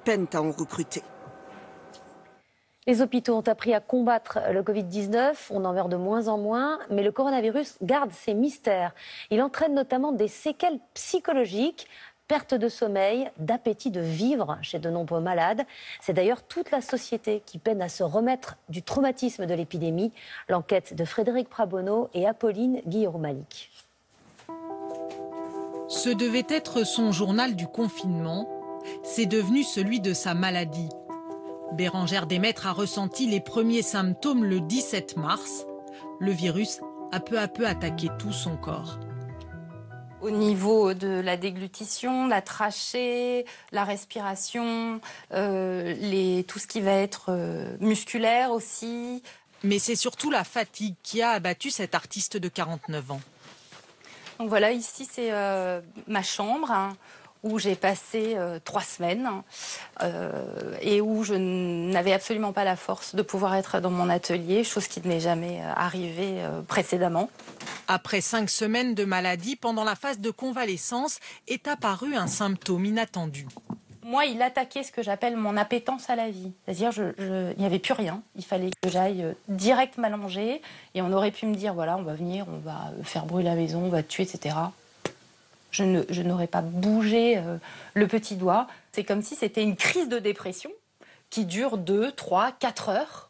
peinent à en recruter. Les hôpitaux ont appris à combattre le Covid-19, on en meurt de moins en moins, mais le coronavirus garde ses mystères. Il entraîne notamment des séquelles psychologiques, perte de sommeil, d'appétit de vivre chez de nombreux malades. C'est d'ailleurs toute la société qui peine à se remettre du traumatisme de l'épidémie. L'enquête de Frédéric Prabonneau et Apolline Guillaume-Malik. Ce devait être son journal du confinement, c'est devenu celui de sa maladie. Bérangère Desmaîtres a ressenti les premiers symptômes le 17 mars. Le virus a peu à peu attaqué tout son corps. Au niveau de la déglutition, la trachée, la respiration, tout ce qui va être musculaire aussi. Mais c'est surtout la fatigue qui a abattu cet artiste de 49 ans. Donc voilà, ici c'est ma chambre, hein, où j'ai passé 3 semaines et où je n'avais absolument pas la force de pouvoir être dans mon atelier, chose qui ne m'est jamais arrivée précédemment. Après 5 semaines de maladie, pendant la phase de convalescence, est apparu un symptôme inattendu. Moi, il attaquait ce que j'appelle mon appétence à la vie. C'est-à-dire, il n'y avait plus rien. Il fallait que j'aille direct m'allonger. Et on aurait pu me dire, voilà, on va venir, on va faire brûler la maison, on va te tuer, etc. Je n'aurais pas bougé le petit doigt. C'est comme si c'était une crise de dépression qui dure 2, 3, 4 heures.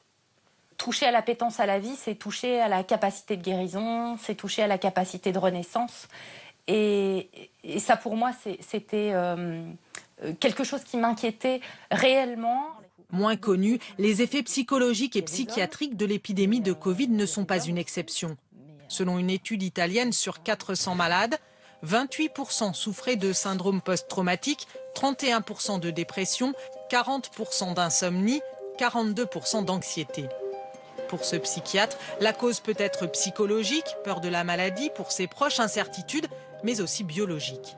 Toucher à l'appétence à la vie, c'est toucher à la capacité de guérison, c'est toucher à la capacité de renaissance. Et ça, pour moi, c'était quelque chose qui m'inquiétait réellement. Moins connus, les effets psychologiques et psychiatriques de l'épidémie de Covid ne sont pas une exception. Selon une étude italienne sur 400 malades, 28% souffraient de syndrome post-traumatique, 31% de dépression, 40% d'insomnie, 42% d'anxiété. Pour ce psychiatre, la cause peut être psychologique, peur de la maladie, pour ses proches, incertitudes, mais aussi biologique.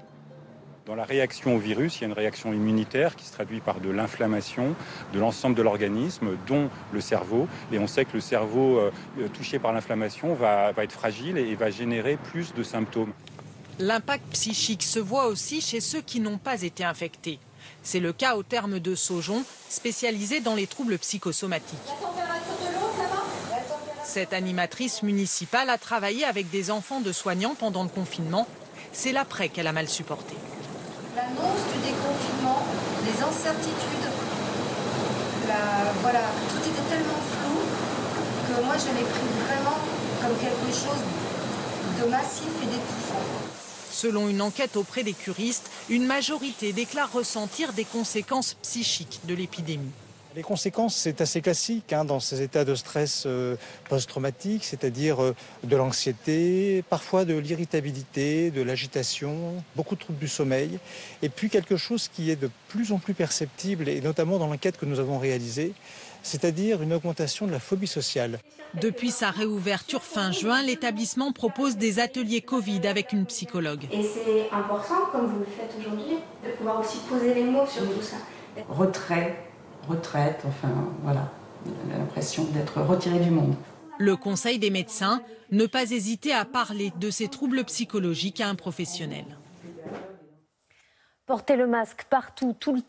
Dans la réaction au virus, il y a une réaction immunitaire qui se traduit par de l'inflammation de l'ensemble de l'organisme, dont le cerveau. Et on sait que le cerveau touché par l'inflammation va être fragile et va générer plus de symptômes. L'impact psychique se voit aussi chez ceux qui n'ont pas été infectés. C'est le cas au terme de Saujon, spécialisé dans les troubles psychosomatiques. Cette animatrice municipale a travaillé avec des enfants de soignants pendant le confinement. C'est l'après qu'elle a mal supporté. L'annonce du déconfinement, les incertitudes, voilà, tout était tellement flou que moi je l'ai pris vraiment comme quelque chose de massif et d'étouffant. Selon une enquête auprès des curistes, une majorité déclare ressentir des conséquences psychiques de l'épidémie. Les conséquences, c'est assez classique dans ces états de stress post-traumatique, c'est-à-dire de l'anxiété, parfois de l'irritabilité, de l'agitation, beaucoup de troubles du sommeil. Et puis quelque chose qui est de plus en plus perceptible, et notamment dans l'enquête que nous avons réalisée, c'est-à-dire une augmentation de la phobie sociale. Depuis sa réouverture fin juin, l'établissement propose des ateliers Covid avec une psychologue. Et c'est important, comme vous le faites aujourd'hui, de pouvoir aussi poser les mots sur tout ça. Retraite, enfin voilà, l'impression d'être retiré du monde. Le conseil des médecins, ne pas hésiter à parler de ces troubles psychologiques à un professionnel. Porter le masque partout, tout le